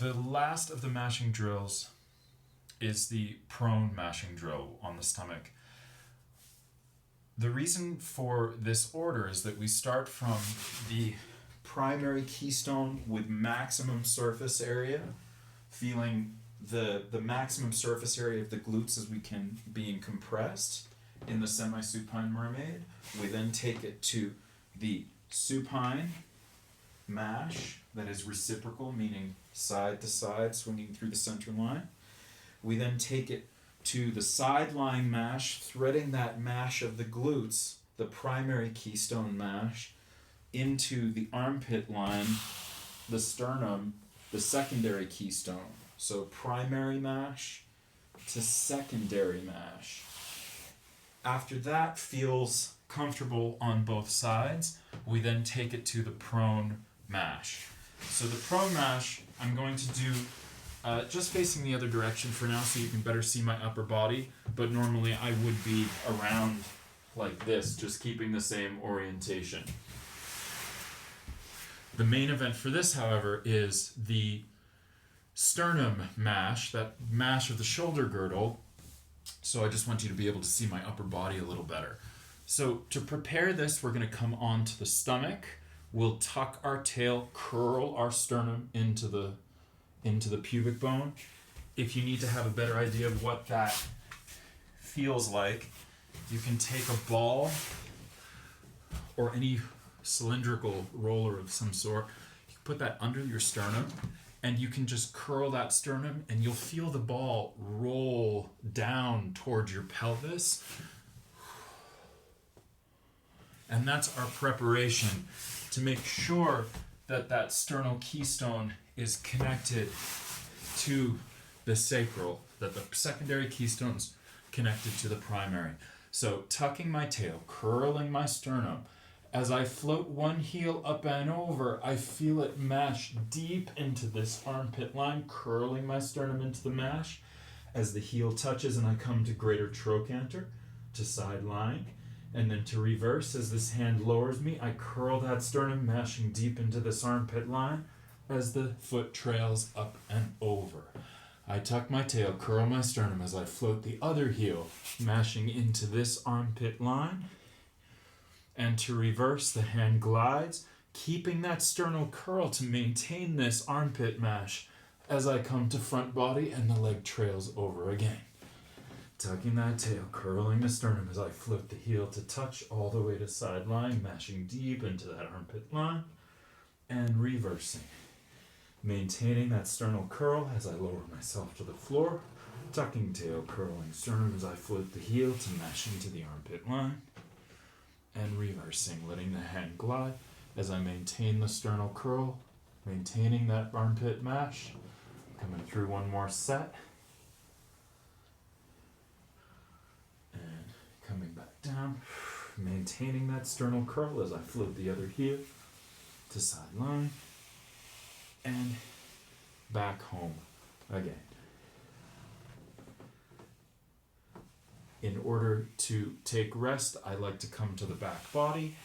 The last of the mashing drills is the prone mashing drill on the stomach. The reason for this order is that we start from the primary keystone with maximum surface area, feeling the maximum surface area of the glutes as we can being compressed in the semi-supine mermaid. We then take it to the supine mash that is reciprocal, meaning side to side, swinging through the center line. We then take it to the side lying mash, threading that mash of the glutes, the primary keystone mash, into the armpit line, the sternum, the secondary keystone. So primary mash to secondary mash. After that feels comfortable on both sides, we then take it to the prone mash. So the prone mash, I'm going to do just facing the other direction for now so you can better see my upper body, but normally I would be around like this, just keeping the same orientation. The main event for this, however, is the sternum mash, that mash of the shoulder girdle. So I just want you to be able to see my upper body a little better. So to prepare this, we're going to come onto the stomach. We'll tuck our tail, curl our sternum into the pubic bone. If you need to have a better idea of what that feels like, you can take a ball or any cylindrical roller of some sort. You can put that under your sternum and you can just curl that sternum and you'll feel the ball roll down towards your pelvis. And that's our preparation to make sure that that sternal keystone is connected to the sacral, that the secondary keystone's connected to the primary. So tucking my tail, curling my sternum. As I float one heel up and over, I feel it mash deep into this armpit line, curling my sternum into the mash. As the heel touches and I come to greater trochanter, to side lying, and then to reverse as this hand lowers me, I curl that sternum, mashing deep into this armpit line as the foot trails up and over. I tuck my tail, curl my sternum as I float the other heel, mashing into this armpit line. And to reverse, the hand glides, keeping that sternal curl to maintain this armpit mash as I come to front body and the leg trails over again. Tucking that tail, curling the sternum as I float the heel to touch all the way to side lying, mashing deep into that armpit line, and reversing. Maintaining that sternal curl as I lower myself to the floor, tucking tail, curling sternum as I float the heel to mash into the armpit line, and reversing, letting the hand glide as I maintain the sternal curl, maintaining that armpit mash, coming through one more set, and coming back down, maintaining that sternal curl as I float the other heel to side line, and back home again. In order to take rest, I like to come to the back body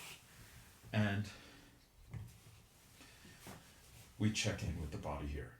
and we check in with the body here.